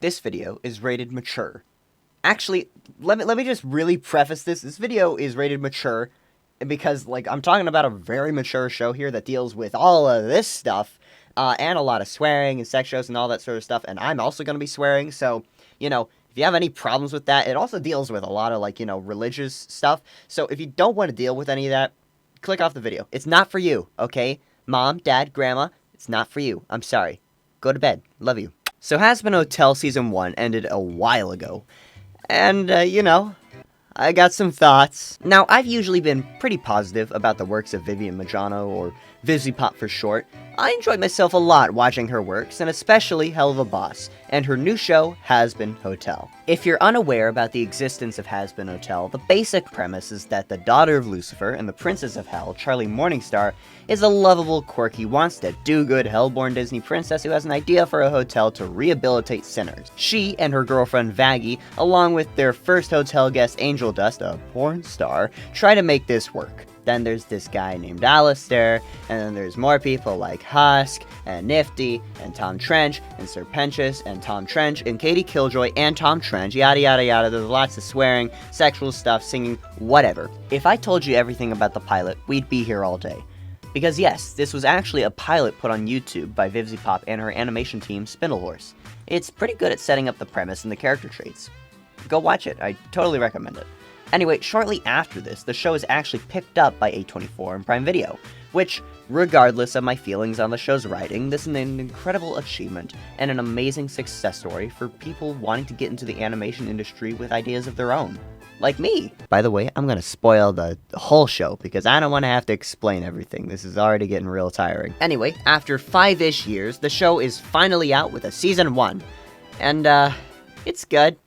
this video is rated mature. Actually, let me just really preface this. This video is rated mature because, like, I'm talking about a very mature show here that deals with all of this stuff, and a lot of swearing and sex shows and all that sort of stuff, and I'm also going to be swearing, so, you know, if you have any problems with that, it also deals with a lot of, like, you know, religious stuff, so if you don't want to deal with any of that, click off the video. It's not for you, okay? Mom, Dad, Grandma, it's not for you. I'm sorry. Go to bed. Love you. So Hazbin Hotel Season 1 ended a while ago. And, you know, I got some thoughts. Now, I've usually been pretty positive about the works of Vivian Majano, or Vivziepop for short. I enjoyed myself a lot watching her works, and especially Hell of a Boss, and her new show, Hazbin Hotel. If you're unaware about the existence of Hazbin Hotel, the basic premise is that the daughter of Lucifer and the princess of Hell, Charlie Morningstar, is a lovable, quirky, wants-to-do-good, hell-born Disney princess who has an idea for a hotel to rehabilitate sinners. She and her girlfriend Vaggie, along with their first hotel guest Angel Dust, a porn star, try to make this work. Then there's this guy named Alistair, and then there's more people like Husk, and Nifty, and Tom Trench, and Serpentious, and Tom Trench, and Katie Killjoy, and Tom Trench, yada yada yada. There's lots of swearing, sexual stuff, singing, whatever. If I told you everything about the pilot, we'd be here all day. Because yes, this was actually a pilot put on YouTube by Vivziepop and her animation team, Spindlehorse. It's pretty good at setting up the premise and the character traits. Go watch it, I totally recommend it. Anyway, shortly after this, the show is actually picked up by A24 and Prime Video, which, regardless of my feelings on the show's writing, this is an incredible achievement and an amazing success story for people wanting to get into the animation industry with ideas of their own. Like me! By the way, I'm gonna spoil the whole show, because I don't want to have to explain everything. This is already getting real tiring. Anyway, after 5-ish years, the show is finally out with a Season 1. And, it's good.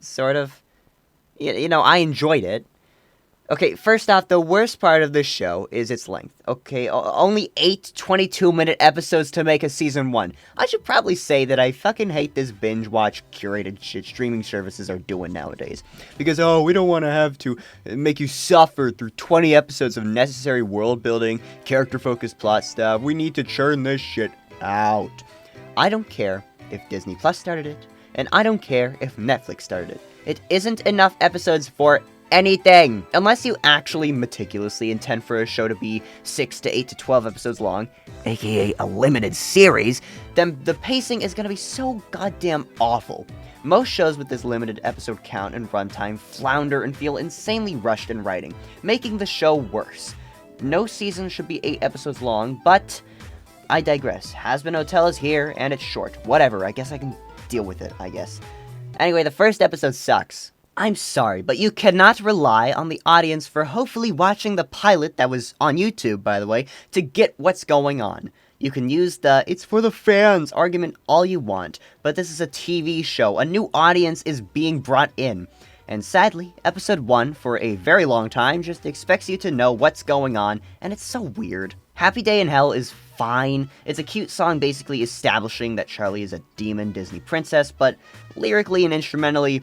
Sort of. You know, I enjoyed it. Okay, first off, the worst part of this show is its length. Okay, only 8 22-minute episodes to make a Season 1. I should probably say that I fucking hate this binge-watch curated shit streaming services are doing nowadays. Because, oh, we don't want to have to make you suffer through 20 episodes of necessary world-building, character-focused plot stuff. We need to churn this shit out. I don't care if Disney Plus started it, and I don't care if Netflix started it. It isn't enough episodes for anything. Unless you actually meticulously intend for a show to be 6 to 8 to 12 episodes long, aka a limited series, then the pacing is gonna be so goddamn awful. Most shows with this limited episode count and runtime flounder and feel insanely rushed in writing, making the show worse. No season should be 8 episodes long, but I digress. Hazbin Hotel is here, and it's short. Whatever, I guess I can deal with it, I guess. Anyway, the first episode sucks. I'm sorry, but you cannot rely on the audience for hopefully watching the pilot that was on YouTube, by the way, to get what's going on. You can use the "it's for the fans" argument all you want, but this is a TV show. A new audience is being brought in. And sadly, episode 1, for a very long time, just expects you to know what's going on, and it's so weird. Happy Day in Hell is fine. It's a cute song basically establishing that Charlie is a demon Disney princess, but lyrically and instrumentally,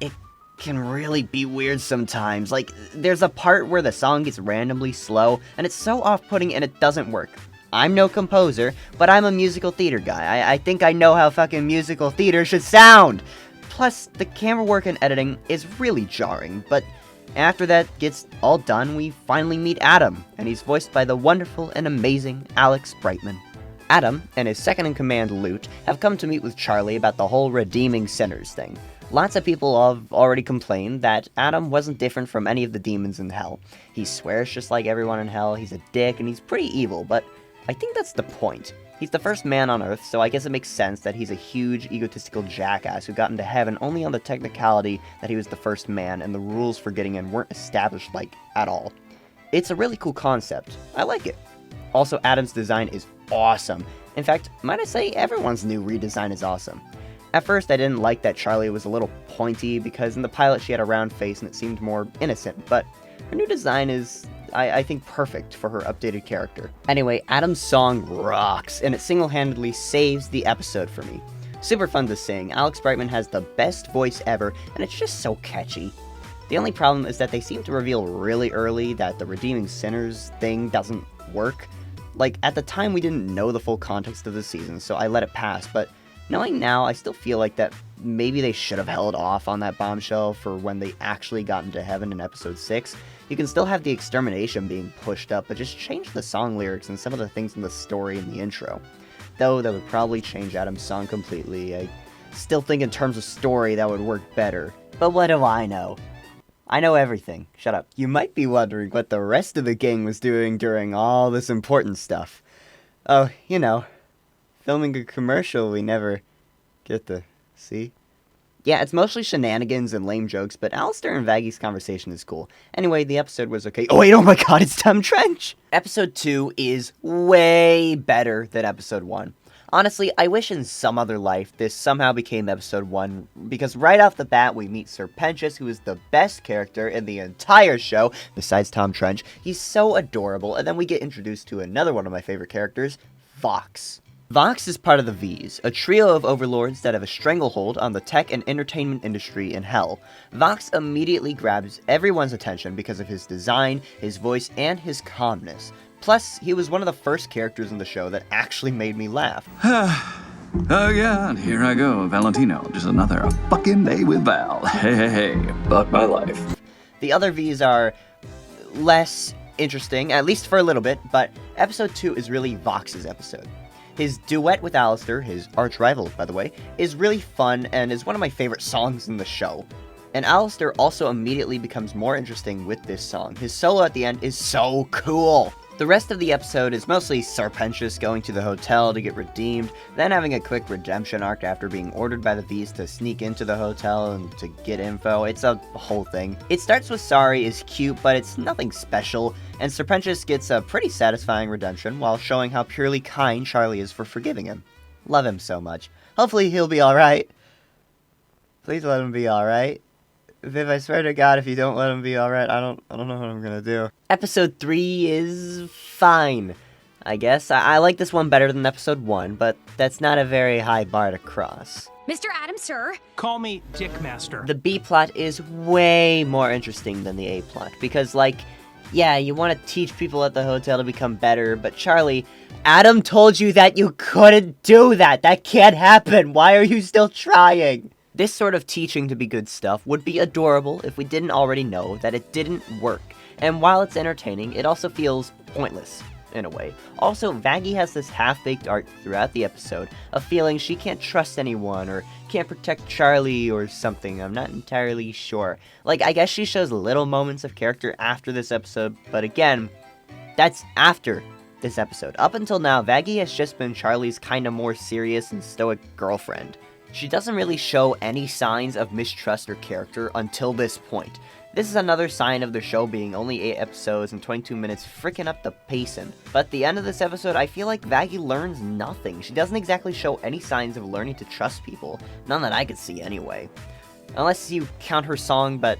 it can really be weird sometimes. Like, there's a part where the song gets randomly slow, and it's so off-putting and it doesn't work. I'm no composer, but I'm a musical theater guy. I think I know how fucking musical theater should sound! Plus, the camera work and editing is really jarring, but after that gets all done, we finally meet Adam, and he's voiced by the wonderful and amazing Alex Brightman. Adam and his second-in-command, Lute, have come to meet with Charlie about the whole redeeming sinners thing. Lots of people have already complained that Adam wasn't different from any of the demons in hell. He swears just like everyone in hell, he's a dick, and he's pretty evil, but I think that's the point. He's the first man on Earth, so I guess it makes sense that he's a huge, egotistical jackass who got into heaven only on the technicality that he was the first man and the rules for getting in weren't established, like, at all. It's a really cool concept. I like it. Also, Adam's design is awesome. In fact, might I say everyone's new redesign is awesome. At first, I didn't like that Charlie was a little pointy, because in the pilot she had a round face and it seemed more innocent, but her new design is, I think, perfect for her updated character. Anyway, Adam's song rocks, and it single-handedly saves the episode for me. Super fun to sing, Alex Brightman has the best voice ever, and it's just so catchy. The only problem is that they seem to reveal really early that the redeeming sinners thing doesn't work. Like, at the time we didn't know the full context of the season, so I let it pass, but Knowing now, I still feel like that maybe they should have held off on that bombshell for when they actually got into heaven in episode 6. You can still have the extermination being pushed up, but just change the song lyrics and some of the things in the story in the intro. Though that would probably change Adam's song completely. I still think in terms of story that would work better. But what do I know? I know everything. Shut up. You might be wondering what the rest of the gang was doing during all this important stuff. Oh, you know, filming a commercial we never get to see. Yeah, it's mostly shenanigans and lame jokes, but Alistair and Vaggy's conversation is cool. Anyway, the episode was okay. Oh wait, oh my god, it's Tom Trench! Episode 2 is way better than episode 1. Honestly, I wish in some other life this somehow became episode 1, because right off the bat we meet Sir Pentious, who is the best character in the entire show, besides Tom Trench. He's so adorable, and then we get introduced to another one of my favorite characters, Vox. Vox is part of the V's, a trio of overlords that have a stranglehold on the tech and entertainment industry in Hell. Vox immediately grabs everyone's attention because of his design, his voice, and his calmness. Plus, he was one of the first characters in the show that actually made me laugh. Oh yeah, and here I go, Valentino. Just another fucking day with Val. Hey, but my life. The other V's are less interesting, at least for a little bit, but episode 2 is really Vox's episode. His duet with Alistair, his arch-rival, by the way, is really fun and is one of my favorite songs in the show. And Alistair also immediately becomes more interesting with this song. His solo at the end is so cool! The rest of the episode is mostly Sir Pentious going to the hotel to get redeemed, then having a quick redemption arc after being ordered by the V's to sneak into the hotel and to get info. It's a whole thing. It starts with Sorry is cute, but it's nothing special, and Sir Pentious gets a pretty satisfying redemption while showing how purely kind Charlie is for forgiving him. Love him so much. Hopefully he'll be alright. Please let him be alright. Viv, I swear to God, if you don't let him be alright, I don't know what I'm gonna do. Episode 3 is fine, I guess. I like this one better than episode 1, but that's not a very high bar to cross. Mr. Adams, sir. Call me Dickmaster. The B plot is way more interesting than the A plot, because, like, yeah, you want to teach people at the hotel to become better, but Charlie, Adam told you that you couldn't do that! That can't happen! Why are you still trying? This sort of teaching to be good stuff would be adorable if we didn't already know that it didn't work, and while it's entertaining, it also feels pointless, in a way. Also, Vaggy has this half-baked arc throughout the episode of feeling she can't trust anyone, or can't protect Charlie, or something. I'm not entirely sure. Like, I guess she shows little moments of character after this episode, but again, that's after this episode. Up until now, Vaggy has just been Charlie's kinda more serious and stoic girlfriend. She doesn't really show any signs of mistrust her character until this point. This is another sign of the show being only 8 episodes and 22 minutes, freaking up the pacing. But at the end of this episode, I feel like Vaggy learns nothing. She doesn't exactly show any signs of learning to trust people. None that I could see anyway. Unless you count her song, but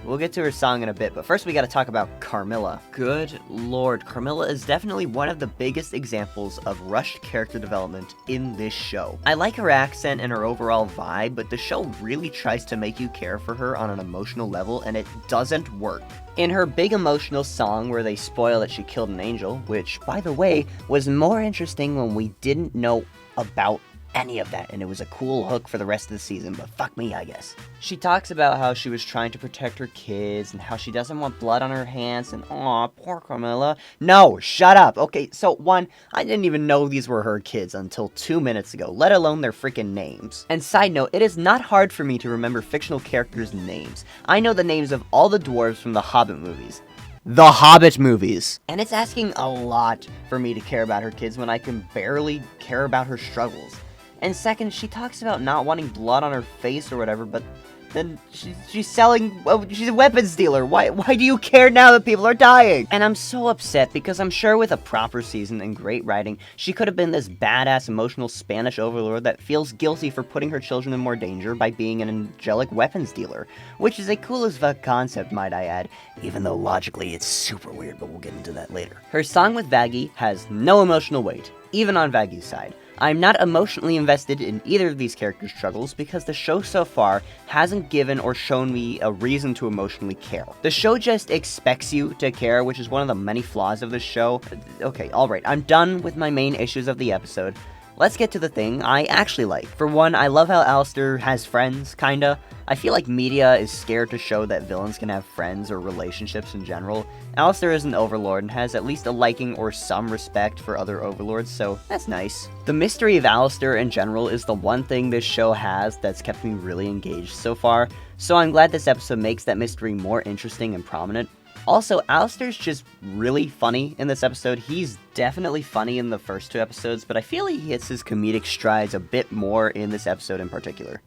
we'll get to her song in a bit, but first we gotta talk about Carmilla. Good lord, Carmilla is definitely one of the biggest examples of rushed character development in this show. I like her accent and her overall vibe, but the show really tries to make you care for her on an emotional level, and it doesn't work. In her big emotional song where they spoil that she killed an angel, which, by the way, was more interesting when we didn't know about any of that, and it was a cool hook for the rest of the season, but fuck me, I guess. She talks about how she was trying to protect her kids, and how she doesn't want blood on her hands, and aw, poor Carmilla. No, shut up! Okay, so one, I didn't even know these were her kids until 2 minutes ago, let alone their freaking names. And side note, it is not hard for me to remember fictional characters' names. I know the names of all the dwarves from the Hobbit movies. The Hobbit movies! And it's asking a lot for me to care about her kids when I can barely care about her struggles. And second, she talks about not wanting blood on her face or whatever, but then she's selling, well, she's a weapons dealer. Why do you care now that people are dying? And I'm so upset because I'm sure with a proper season and great writing, she could have been this badass emotional Spanish overlord that feels guilty for putting her children in more danger by being an angelic weapons dealer, which is a cool as fuck concept, might I add, even though logically it's super weird, but we'll get into that later. Her song with Vaggy has no emotional weight, even on Vaggy's side. I'm not emotionally invested in either of these characters' struggles because the show so far hasn't given or shown me a reason to emotionally care. The show just expects you to care, which is one of the many flaws of the show. Okay, alright, I'm done with my main issues of the episode. let's get to the thing I actually like. For one, I love how Alistair has friends, kinda. I feel like media is scared to show that villains can have friends or relationships in general. Alistair is an overlord and has at least a liking or some respect for other overlords, so that's nice. The mystery of Alistair in general is the one thing this show has that's kept me really engaged so far, so I'm glad this episode makes that mystery more interesting and prominent. Also, Alistair's just really funny in this episode. He's definitely funny in the first 2 episodes, but I feel he hits his comedic strides a bit more in this episode in particular.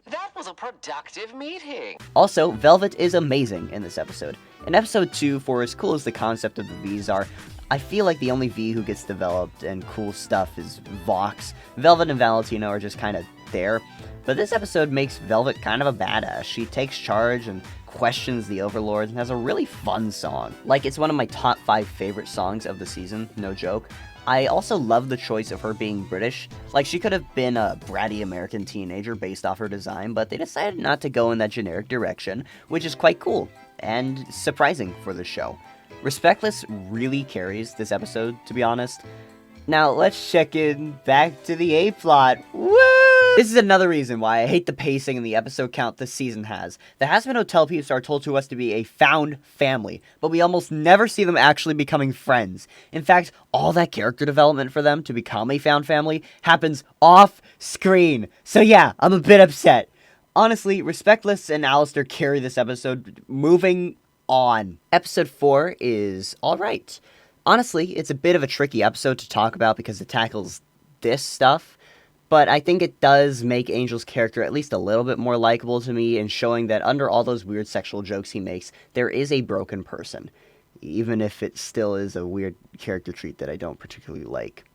That was a productive meeting. Also, Velvet is amazing in this episode. In episode 2, for as cool as the concept of the V's are, I feel like the only V who gets developed and cool stuff is Vox. Velvet and Valentino are just kind of there. But this episode makes Velvet kind of a badass. She takes charge and questions the overlords and has a really fun song. Like, it's one of my top 5 favorite songs of the season, no joke. I also love the choice of her being British. Like, she could have been a bratty American teenager based off her design, but they decided not to go in that generic direction, which is quite cool and surprising for the show. Respectless really carries this episode, to be honest. Now, let's check in back to the A-plot. Woo! This is another reason why I hate the pacing and the episode count this season has. The Hazbin Hotel peeps are told to us to be a found family, but we almost never see them actually becoming friends. In fact, all that character development for them to become a found family happens off-screen. So yeah, I'm a bit upset. Honestly, Respectless and Alistair carry this episode. Moving on. Episode 4 is alright. Honestly, it's a bit of a tricky episode to talk about because it tackles this stuff, but I think it does make Angel's character at least a little bit more likable to me in showing that under all those weird sexual jokes he makes, there is a broken person, even if it still is a weird character trait that I don't particularly like.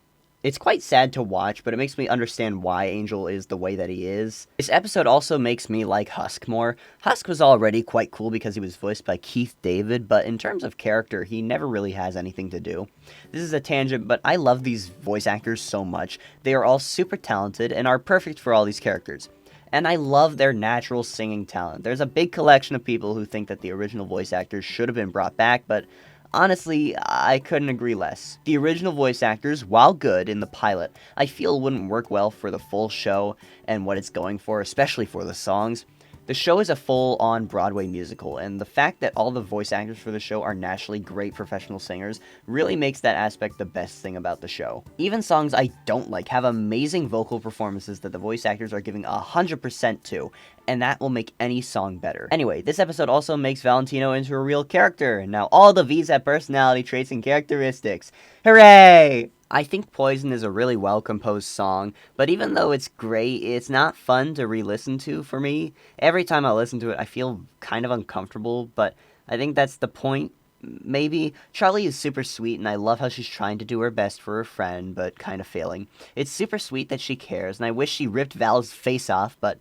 It's quite sad to watch, but it makes me understand why Angel is the way that he is. This episode also makes me like Husk more. Husk was already quite cool because he was voiced by Keith David, but in terms of character, he never really has anything to do. This is a tangent, but I love these voice actors so much. They are all super talented and are perfect for all these characters. And I love their natural singing talent. There's a big collection of people who think that the original voice actors should have been brought back, but honestly, I couldn't agree less. The original voice actors, while good in the pilot, I feel wouldn't work well for the full show and what it's going for, especially for the songs. The show is a full-on Broadway musical, and the fact that all the voice actors for the show are naturally great professional singers really makes that aspect the best thing about the show. Even songs I don't like have amazing vocal performances that the voice actors are giving 100% to, and that will make any song better. Anyway, this episode also makes Valentino into a real character, and now all the V's have personality traits and characteristics. Hooray! I think Poison is a really well-composed song, but even though it's great, it's not fun to re-listen to for me. Every time I listen to it, I feel kind of uncomfortable, but I think that's the point, maybe. Charlie is super sweet, and I love how she's trying to do her best for her friend, but kind of failing. It's super sweet that she cares, and I wish she ripped Val's face off, but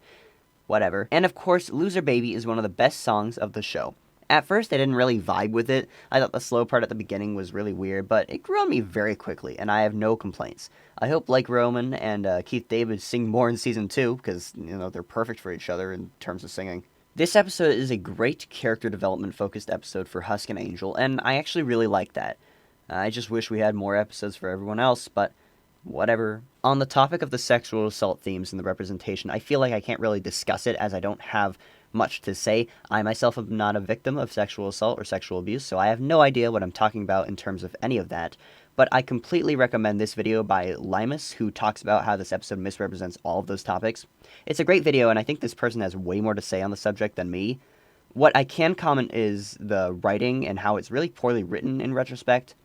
whatever. And of course, Loser Baby is one of the best songs of the show. At first, I didn't really vibe with it. I thought the slow part at the beginning was really weird, but it grew on me very quickly, and I have no complaints. I hope Blake Roman and Keith David sing more in Season 2, because, they're perfect for each other in terms of singing. This episode is a great character development-focused episode for Husk and Angel, and I actually really like that. I just wish we had more episodes for everyone else, but whatever. On the topic of the sexual assault themes and the representation, I feel like I can't really discuss it as I don't have much to say. I myself am not a victim of sexual assault or sexual abuse, so I have no idea what I'm talking about in terms of any of that, but I completely recommend this video by Limus, who talks about how this episode misrepresents all of those topics. It's a great video, and I think this person has way more to say on the subject than me. What I can comment is the writing and how it's really poorly written in retrospect,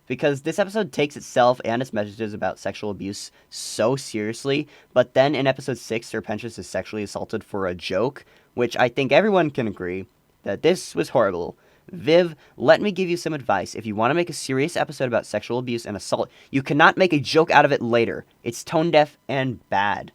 because this episode takes itself and its messages about sexual abuse so seriously, but then in episode 6, Serpentious is sexually assaulted for a joke, which I think everyone can agree that this was horrible. Viv, let me give you some advice. If you want to make a serious episode about sexual abuse and assault, you cannot make a joke out of it later. It's tone-deaf and bad.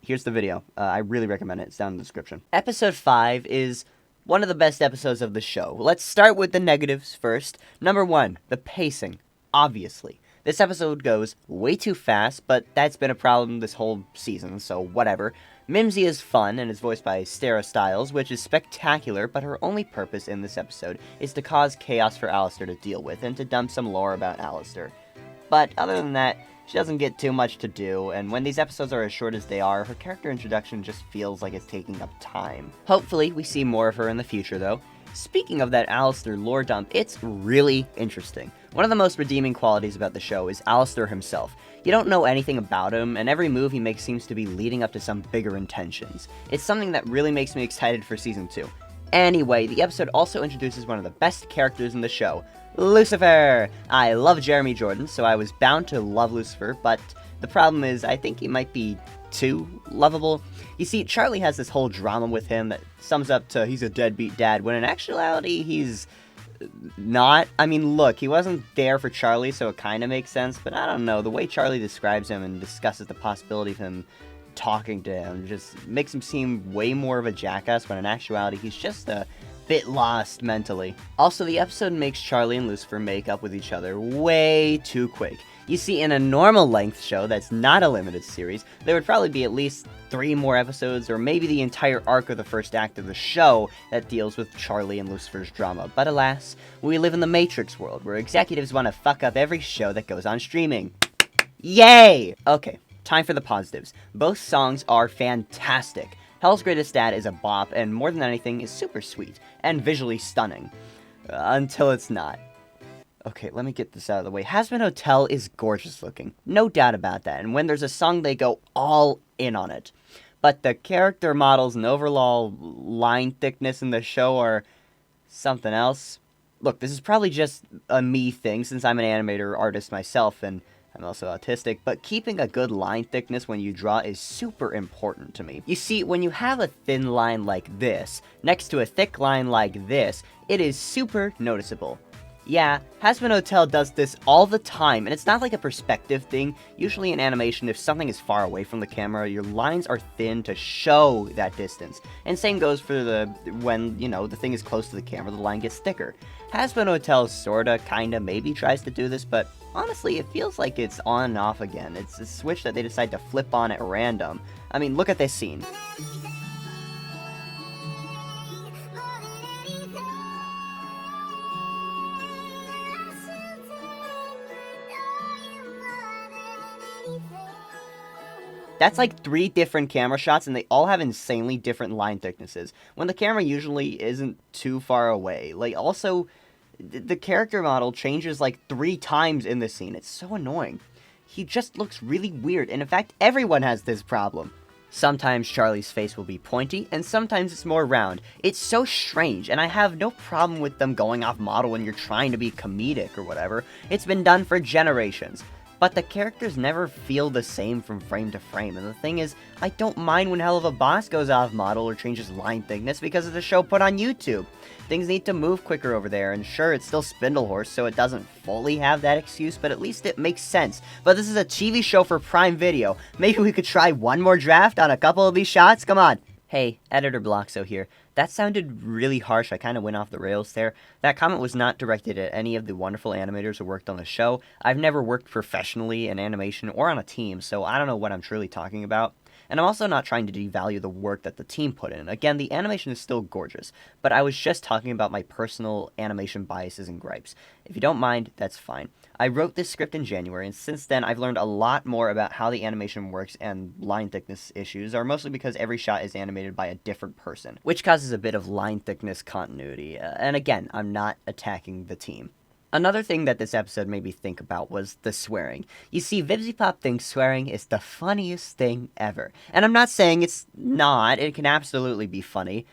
Here's the video. I really recommend it. It's down in the description. Episode 5 is one of the best episodes of the show. Let's start with the negatives first. Number 1, the pacing. Obviously. This episode goes way too fast, but that's been a problem this whole season, so whatever. Mimsy is fun and is voiced by Stara Stiles, which is spectacular, but her only purpose in this episode is to cause chaos for Alistair to deal with and to dump some lore about Alistair. But other than that, She doesn't get too much to do, and when these episodes are as short as they are, her character introduction just feels like it's taking up time. Hopefully, we see more of her in the future, though. Speaking of that Alistair lore dump, it's really interesting. One of the most redeeming qualities about the show is Alistair himself. You don't know anything about him, and every move he makes seems to be leading up to some bigger intentions. It's something that really makes me excited for Season 2. Anyway, the episode also introduces one of the best characters in the show, Lucifer! I love Jeremy Jordan, so I was bound to love Lucifer, but the problem is I think he might be too lovable. You see, Charlie has this whole drama with him that sums up to he's a deadbeat dad, when in actuality he's not. I mean, look, he wasn't there for Charlie, so it kind of makes sense, but I don't know, the way Charlie describes him and discusses the possibility of him talking to him just makes him seem way more of a jackass, when in actuality he's just a bit lost mentally. Also, the episode makes Charlie and Lucifer make up with each other way too quick. You see, in a normal length show that's not a limited series, there would probably be at least 3 more episodes, or maybe the entire arc of the first act of the show that deals with Charlie and Lucifer's drama. But alas, we live in the Matrix world, where executives want to fuck up every show that goes on streaming. Yay! Okay, time for the positives. Both songs are fantastic. Hell's Greatest Dad is a bop, and more than anything, is super sweet, and visually stunning. Until it's not. Okay, let me get this out of the way. Hazbin Hotel is gorgeous looking, no doubt about that, and when there's a song, they go all in on it. But the character models and overall line thickness in the show are something else. Look, this is probably just a me thing, since I'm an animator artist myself, and I'm also autistic, but keeping a good line thickness when you draw is super important to me. You see, when you have a thin line like this, next to a thick line like this, it is super noticeable. Yeah, Hazbin Hotel does this all the time, and it's not like a perspective thing. Usually in animation, if something is far away from the camera, your lines are thin to show that distance. And same goes for when, you know, the thing is close to the camera, the line gets thicker. Hazbin Hotel sorta, kinda, maybe tries to do this, but honestly, it feels like it's on and off again. It's a switch that they decide to flip on at random. I mean, look at this scene. That's like 3 different camera shots, and they all have insanely different line thicknesses, when the camera usually isn't too far away. Like, also, the character model changes like 3 times in this scene. It's so annoying. He just looks really weird, and in fact, everyone has this problem. Sometimes Charlie's face will be pointy, and sometimes it's more round. It's so strange, and I have no problem with them going off model when you're trying to be comedic or whatever. It's been done for generations. But the characters never feel the same from frame to frame, and the thing is, I don't mind when Hell of a Boss goes off model or changes line thickness because of the show put on YouTube. Things need to move quicker over there, and sure, it's still Spindlehorse, so it doesn't fully have that excuse, but at least it makes sense. But this is a TV show for Prime Video. Maybe we could try one more draft on a couple of these shots? Come on. Hey, Editor Bloxo here. That sounded really harsh. I kind of went off the rails there. That comment was not directed at any of the wonderful animators who worked on the show. I've never worked professionally in animation or on a team, so I don't know what I'm truly talking about. And I'm also not trying to devalue the work that the team put in. Again, the animation is still gorgeous, but I was just talking about my personal animation biases and gripes. If you don't mind, that's fine. I wrote this script in January, and since then I've learned a lot more about how the animation works, and line thickness issues are mostly because every shot is animated by a different person, which causes a bit of line thickness continuity. And again, I'm not attacking the team. Another thing that this episode made me think about was the swearing. You see, Vivziepop thinks swearing is the funniest thing ever. And I'm not saying it's not, it can absolutely be funny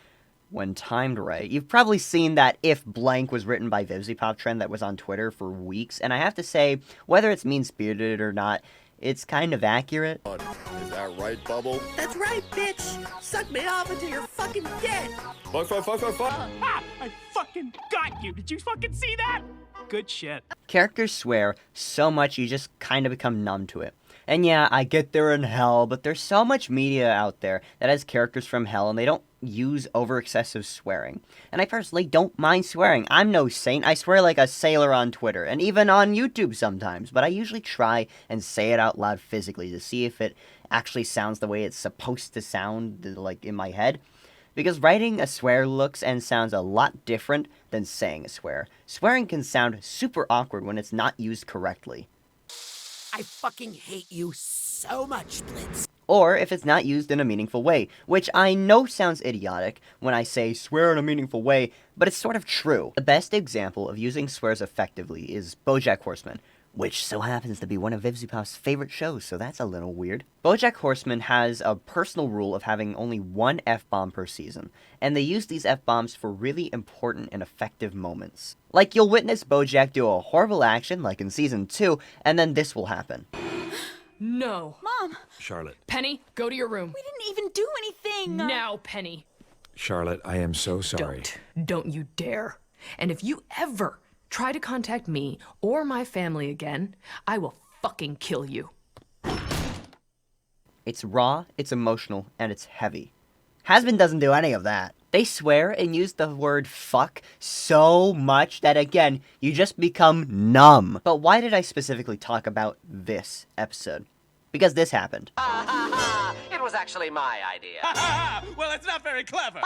when timed right. You've probably seen that "if blank" was written by Vivziepop trend that was on Twitter for weeks, and I have to say, whether it's mean-spirited or not, it's kind of accurate. Is that right, Bubble? That's right, bitch! Suck me off until you're fucking dead! Fuck. Ah, I fucking got you. Did you fucking see that? Good shit. Characters swear so much you just kind of become numb to it. And yeah, I get they're in hell, but there's so much media out there that has characters from hell, and they don't use over-excessive swearing. And I personally don't mind swearing. I'm no saint. I swear like a sailor on Twitter, and even on YouTube sometimes, but I usually try and say it out loud physically to see if it actually sounds the way it's supposed to sound, like, in my head. Because writing a swear looks and sounds a lot different than saying a swear. Swearing can sound super awkward when it's not used correctly. I fucking hate you so much, Blitz. Or if it's not used in a meaningful way, which I know sounds idiotic when I say swear in a meaningful way, but it's sort of true. The best example of using swears effectively is BoJack Horseman, which so happens to be one of Vivziepop's favorite shows, so that's a little weird. BoJack Horseman has a personal rule of having only one F-bomb per season, and they use these F-bombs for really important and effective moments. Like, you'll witness BoJack do a horrible action, like in Season 2, and then this will happen. No. Mom, Charlotte. Penny, go to your room. we didn't even do anything. Now, Penny. Charlotte, I am so sorry. Don't you dare. And if you ever try to contact me or my family again, I will fucking kill you. It's raw, it's emotional, and it's heavy. Hazbin doesn't do any of that. They swear and use the word fuck so much that, again, you just become numb. But why did I specifically talk about this episode? Because this happened. It was actually my idea. Well, it's not very clever.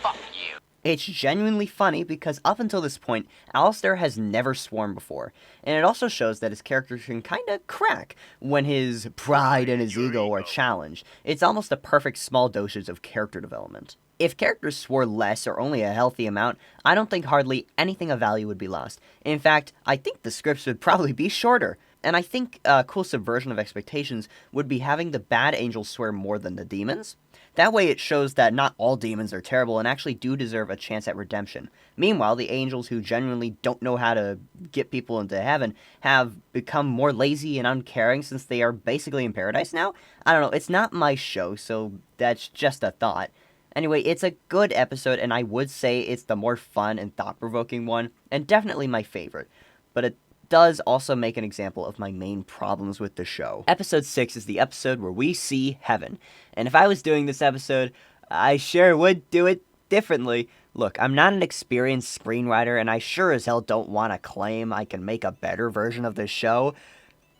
Fuck you. It's genuinely funny because up until this point, Alistair has never sworn before, and it also shows that his character can kinda crack when his pride and his ego are challenged. It's almost a perfect small dosage of character development. If characters swore less or only a healthy amount, I don't think hardly anything of value would be lost. In fact, I think the scripts would probably be shorter. And I think a cool subversion of expectations would be having the bad angels swear more than the demons. That way it shows that not all demons are terrible and actually do deserve a chance at redemption. Meanwhile, the angels who genuinely don't know how to get people into heaven have become more lazy and uncaring since they are basically in paradise now? I don't know, it's not my show, so that's just a thought. Anyway, it's a good episode, and I would say it's the more fun and thought-provoking one, and definitely my favorite. But it does also make an example of my main problems with the show. Episode 6 is the episode where we see heaven. And if I was doing this episode, I sure would do it differently. Look, I'm not an experienced screenwriter, and I sure as hell don't want to claim I can make a better version of this show.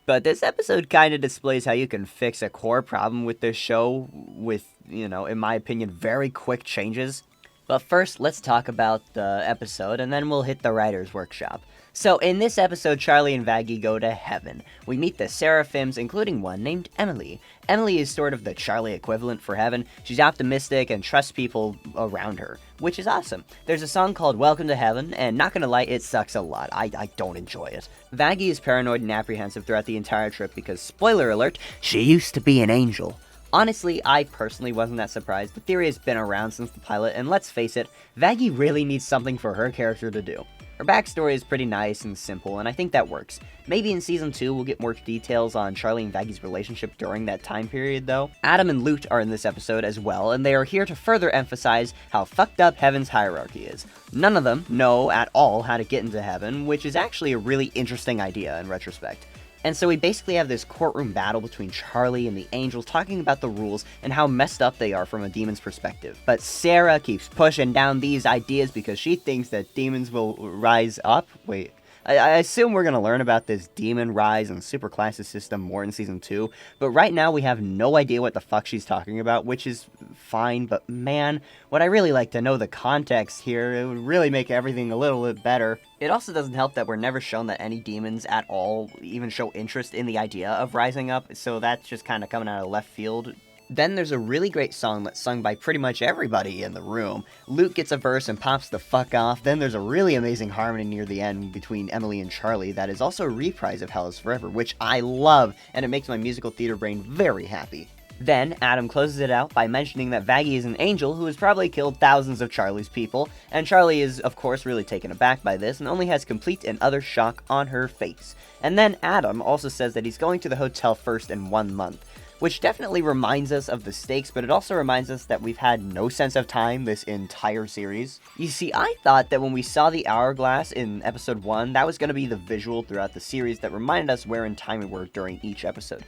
But this episode kind of displays how you can fix a core problem with this show with, in my opinion, very quick changes. But first, let's talk about the episode, and then we'll hit the writer's workshop. So, in this episode, Charlie and Vaggie go to heaven. We meet the Seraphims, including one named Emily. Emily is sort of the Charlie equivalent for heaven. She's optimistic and trusts people around her, which is awesome. There's a song called Welcome to Heaven, and not gonna lie, it sucks a lot. I don't enjoy it. Vaggie is paranoid and apprehensive throughout the entire trip because, spoiler alert, she used to be an angel. Honestly, I personally wasn't that surprised. The theory has been around since the pilot, and let's face it, Vaggie really needs something for her character to do. Her backstory is pretty nice and simple, and I think that works. Maybe in Season 2 we'll get more details on Charlie and Vaggie's relationship during that time period, though. Adam and Lute are in this episode as well, and they are here to further emphasize how fucked up Heaven's hierarchy is. None of them know at all how to get into Heaven, which is actually a really interesting idea in retrospect. And so we basically have this courtroom battle between Charlie and the angels talking about the rules and how messed up they are from a demon's perspective. But Sarah keeps pushing down these ideas because she thinks that demons will rise up. Wait, I assume we're going to learn about this demon rise and superclasses system more in Season 2, but right now we have no idea what the fuck she's talking about, which is fine, but man, would I really like to know the context here. It would really make everything a little bit better. It also doesn't help that we're never shown that any demons at all even show interest in the idea of rising up, so that's just kind of coming out of left field. Then there's a really great song that's sung by pretty much everybody in the room. Luke gets a verse and pops the fuck off. Then there's a really amazing harmony near the end between Emily and Charlie that is also a reprise of Hell is Forever, which I love, and it makes my musical theater brain very happy. Then, Adam closes it out by mentioning that Vaggie is an angel who has probably killed thousands of Charlie's people, and Charlie is, of course, really taken aback by this and only has complete and utter shock on her face. And then Adam also says that he's going to the hotel first in 1 month, which definitely reminds us of the stakes, but it also reminds us that we've had no sense of time this entire series. You see, I thought that when we saw the hourglass in episode 1, that was going to be the visual throughout the series that reminded us where in time we were during each episode.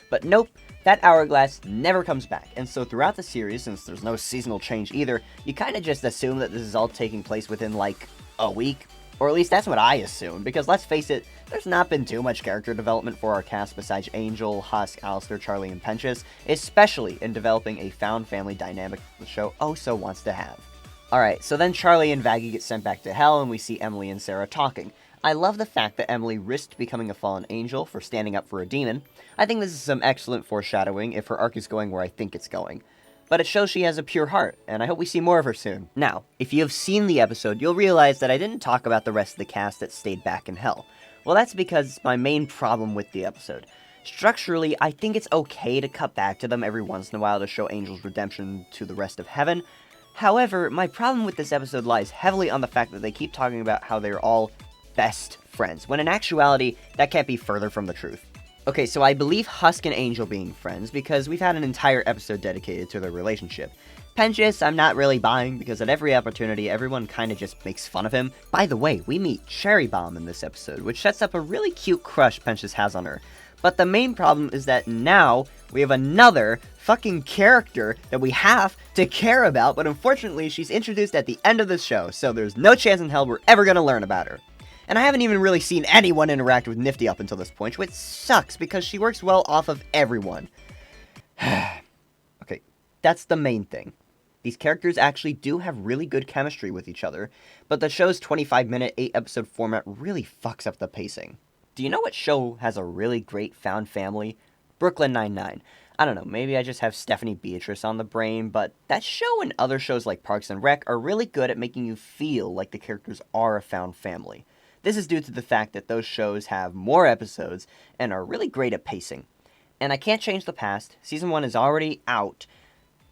But nope, that hourglass never comes back, and so throughout the series, since there's no seasonal change either, you kinda just assume that this is all taking place within, like, a week. Or at least that's what I assumed, because let's face it, there's not been too much character development for our cast besides Angel, Husk, Alistair, Charlie, and Penchas, especially in developing a found family dynamic the show oh so wants to have. Alright, so then Charlie and Vaggie get sent back to hell, and we see Emily and Sarah talking. I love the fact that Emily risked becoming a fallen angel for standing up for a demon. I think this is some excellent foreshadowing if her arc is going where I think it's going. But it shows she has a pure heart, and I hope we see more of her soon. Now, if you have seen the episode, you'll realize that I didn't talk about the rest of the cast that stayed back in hell. Well, that's because it's my main problem with the episode. Structurally, I think it's okay to cut back to them every once in a while to show Angel's redemption to the rest of heaven. However, my problem with this episode lies heavily on the fact that they keep talking about how they're all best friends, when in actuality, that can't be further from the truth. Okay, so I believe Husk and Angel being friends because we've had an entire episode dedicated to their relationship. Pentious, I'm not really buying because at every opportunity, everyone kind of just makes fun of him. By the way, we meet Cherry Bomb in this episode, which sets up a really cute crush Pentious has on her. But the main problem is that now we have another fucking character that we have to care about, but unfortunately she's introduced at the end of the show, so there's no chance in hell we're ever gonna learn about her. And I haven't even really seen anyone interact with Nifty up until this point, which sucks because she works well off of everyone. Okay, that's the main thing. These characters actually do have really good chemistry with each other, but the show's 25-minute, 8-episode format really fucks up the pacing. Do you know what show has a really great found family? Brooklyn Nine-Nine. I don't know, maybe I just have Stephanie Beatrice on the brain, but that show and other shows like Parks and Rec are really good at making you feel like the characters are a found family. This is due to the fact that those shows have more episodes and are really great at pacing. And I can't change the past, season 1 is already out,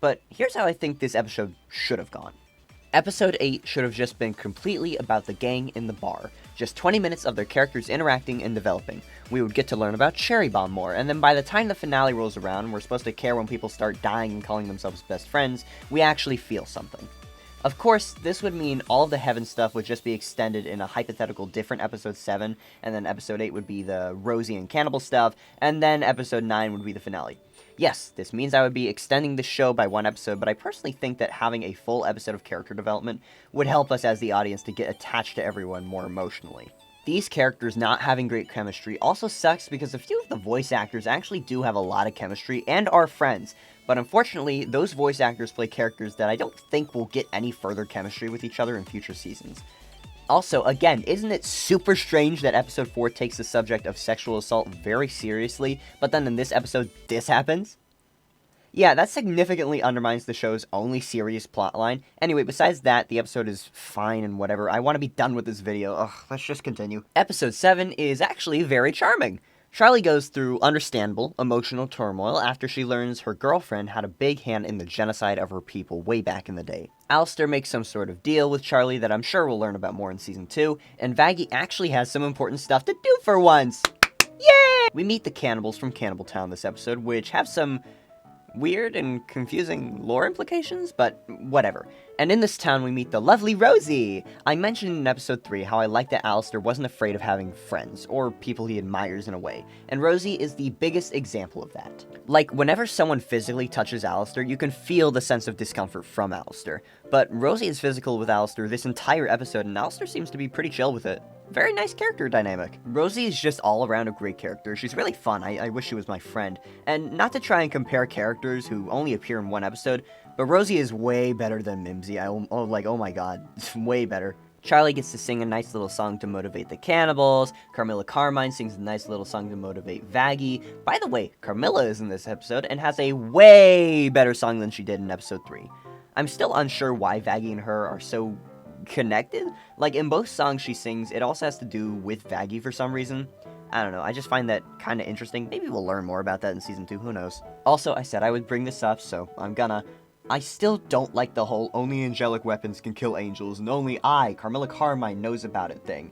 but here's how I think this episode should have gone. Episode 8 should have just been completely about the gang in the bar. Just 20 minutes of their characters interacting and developing. We would get to learn about Cherry Bomb more, and then by the time the finale rolls around, we're supposed to care when people start dying and calling themselves best friends, we actually feel something. Of course, this would mean all of the heaven stuff would just be extended in a hypothetical different episode 7, and then episode 8 would be the Rosie and Cannibal stuff, and then episode 9 would be the finale. Yes, this means I would be extending the show by one episode, but I personally think that having a full episode of character development would help us as the audience to get attached to everyone more emotionally. These characters not having great chemistry also sucks because a few of the voice actors actually do have a lot of chemistry and are friends, but unfortunately, those voice actors play characters that I don't think will get any further chemistry with each other in future seasons. Also, again, isn't it super strange that episode 4 takes the subject of sexual assault very seriously, but then in this episode, this happens? Yeah, that significantly undermines the show's only serious plotline. Anyway, besides that, the episode is fine and whatever. I want to be done with this video. Ugh, let's just continue. Episode 7 is actually very charming. Charlie goes through understandable, emotional turmoil after she learns her girlfriend had a big hand in the genocide of her people way back in the day. Alistair makes some sort of deal with Charlie that I'm sure we'll learn about more in Season 2, and Vaggie actually has some important stuff to do for once! Yay! We meet the cannibals from Cannibal Town this episode, which have some weird and confusing lore implications, but whatever. And in this town we meet the lovely Rosie! I mentioned in episode 3 how I liked that Alistair wasn't afraid of having friends, or people he admires in a way, and Rosie is the biggest example of that. Like, whenever someone physically touches Alistair, you can feel the sense of discomfort from Alistair, but Rosie is physical with Alistair this entire episode, and Alistair seems to be pretty chill with it. Very nice character dynamic. Rosie is just all around a great character. She's really fun. I wish she was my friend. And not to try and compare characters who only appear in one episode, but Rosie is way better than Mimsy. Oh my god, way better. Charlie gets to sing a nice little song to motivate the cannibals. Carmilla Carmine sings a nice little song to motivate Vaggie. By the way, Carmilla is in this episode and has a way better song than she did in episode 3. I'm still unsure why Vaggie and her are so connected. Like, in both songs she sings, it also has to do with Vaggie for some reason. I don't know, I just find that kind of interesting. Maybe we'll learn more about that in Season 2, who knows. Also, I said I would bring this up, so I'm gonna. I still don't like the whole only angelic weapons can kill angels, and only I, Carmilla Carmine, knows about it thing.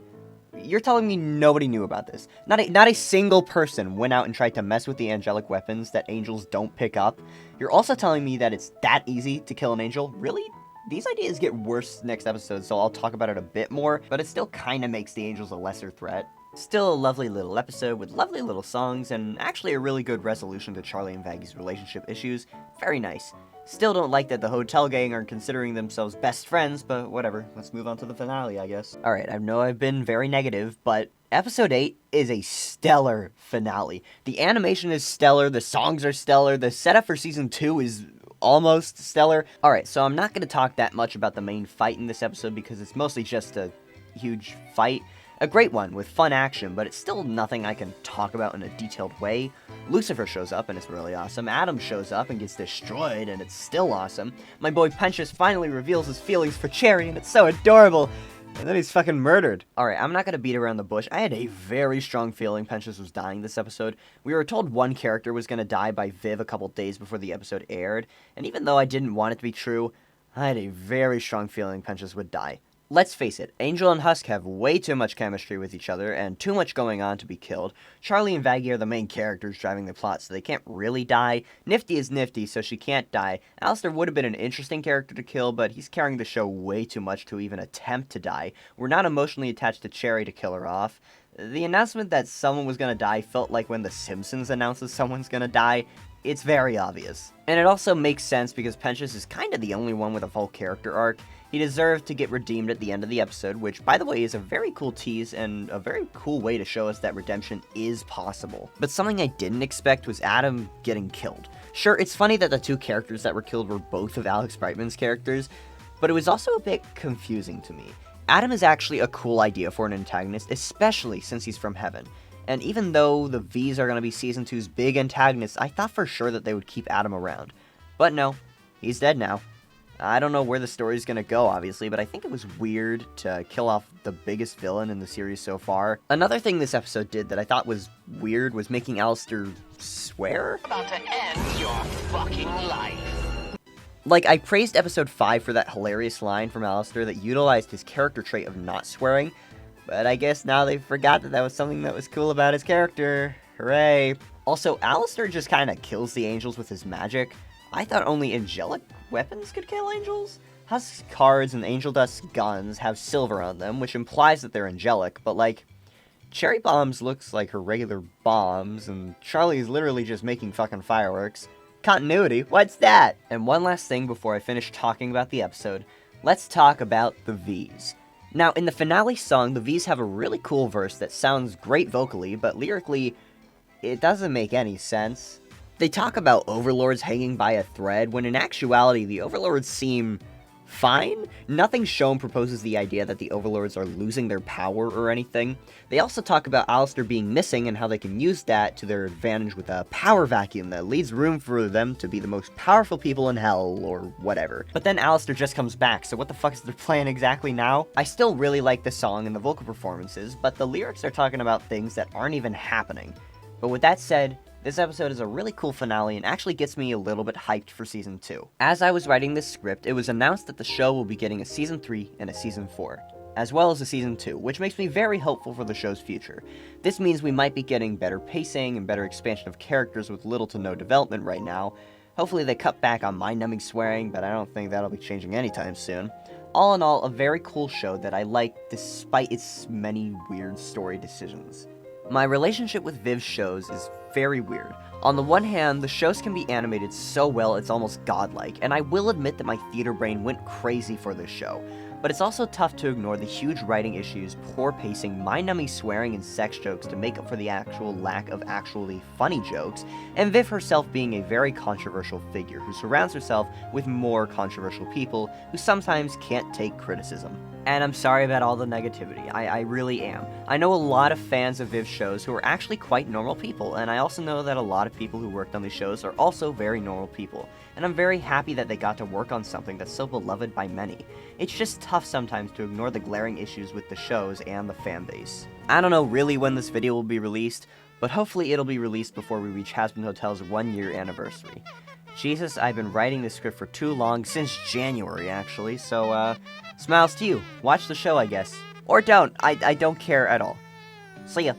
You're telling me nobody knew about this? Not a single person went out and tried to mess with the angelic weapons that angels don't pick up? You're also telling me that it's that easy to kill an angel? Really? These ideas get worse next episode, so I'll talk about it a bit more, but it still kinda makes the angels a lesser threat. Still a lovely little episode with lovely little songs, and actually a really good resolution to Charlie and Vaggie's relationship issues. Very nice. Still don't like that the hotel gang are considering themselves best friends, but whatever. Let's move on to the finale, I guess. Alright, I know I've been very negative, but episode 8 is a stellar finale. The animation is stellar, the songs are stellar, the setup for Season 2 is almost stellar. Alright, so I'm not going to talk that much about the main fight in this episode because it's mostly just a huge fight. A great one with fun action, but it's still nothing I can talk about in a detailed way. Lucifer shows up and it's really awesome. Adam shows up and gets destroyed and it's still awesome. My boy Penchus finally reveals his feelings for Cherry and it's so adorable. And then he's fucking murdered. Alright, I'm not gonna beat around the bush. I had a very strong feeling Penchus was dying this episode. We were told one character was gonna die by Viv a couple days before the episode aired, and even though I didn't want it to be true, I had a very strong feeling Penchus would die. Let's face it, Angel and Husk have way too much chemistry with each other and too much going on to be killed. Charlie and Vaggie are the main characters driving the plot, so they can't really die. Nifty is Nifty, so she can't die. Alistair would have been an interesting character to kill, but he's carrying the show way too much to even attempt to die. We're not emotionally attached to Cherry to kill her off. The announcement that someone was gonna die felt like when The Simpsons announces someone's gonna die. It's very obvious. And it also makes sense because Penchus is kind of the only one with a full character arc. He deserved to get redeemed at the end of the episode, which, by the way, is a very cool tease and a very cool way to show us that redemption is possible. But something I didn't expect was Adam getting killed. Sure, it's funny that the two characters that were killed were both of Alex Brightman's characters, but it was also a bit confusing to me. Adam is actually a cool idea for an antagonist, especially since he's from Heaven. And even though the V's are going to be Season 2's big antagonists, I thought for sure that they would keep Adam around. But no, he's dead now. I don't know where the story's gonna go, obviously, but I think it was weird to kill off the biggest villain in the series so far. Another thing this episode did that I thought was weird was making Alistair swear? About to end your fucking life. Like, I praised episode 5 for that hilarious line from Alistair that utilized his character trait of not swearing, but I guess now they forgot that that was something that was cool about his character. Hooray. Also, Alistair just kinda kills the angels with his magic. I thought only angelic weapons could kill angels? Husk's cards and Angel Dust's guns have silver on them, which implies that they're angelic, but like, Cherry Bombs looks like her regular bombs, and Charlie's literally just making fucking fireworks. Continuity, what's that? And one last thing before I finish talking about the episode, let's talk about the V's. Now, in the finale song, the V's have a really cool verse that sounds great vocally, but lyrically, it doesn't make any sense. They talk about overlords hanging by a thread, when in actuality, the overlords seem fine. Nothing shown proposes the idea that the overlords are losing their power or anything. They also talk about Alistair being missing and how they can use that to their advantage with a power vacuum that leaves room for them to be the most powerful people in hell, or whatever. But then Alistair just comes back, so what the fuck is their plan exactly now? I still really like the song and the vocal performances, but the lyrics are talking about things that aren't even happening. But with that said, this episode is a really cool finale and actually gets me a little bit hyped for Season 2. As I was writing this script, it was announced that the show will be getting a Season 3 and a Season 4, as well as a Season 2, which makes me very hopeful for the show's future. This means we might be getting better pacing and better expansion of characters with little to no development right now. Hopefully they cut back on mind-numbing swearing, but I don't think that'll be changing anytime soon. All in all, a very cool show that I like despite its many weird story decisions. My relationship with Viv's shows is very weird. On the one hand, the shows can be animated so well it's almost godlike, and I will admit that my theater brain went crazy for this show. But it's also tough to ignore the huge writing issues, poor pacing, mind-numbing swearing and sex jokes to make up for the actual lack of actually funny jokes, and Viv herself being a very controversial figure who surrounds herself with more controversial people who sometimes can't take criticism. And I'm sorry about all the negativity, I really am. I know a lot of fans of Viv's shows who are actually quite normal people, and I also know that a lot of people who worked on these shows are also very normal people, and I'm very happy that they got to work on something that's so beloved by many. It's just tough sometimes to ignore the glaring issues with the shows and the fanbase. I don't know really when this video will be released, but hopefully it'll be released before we reach Hazbin Hotel's 1-year anniversary. Jesus, I've been writing this script for too long, since January actually, so smiles to you. Watch the show, I guess. Or don't, I don't care at all. See ya.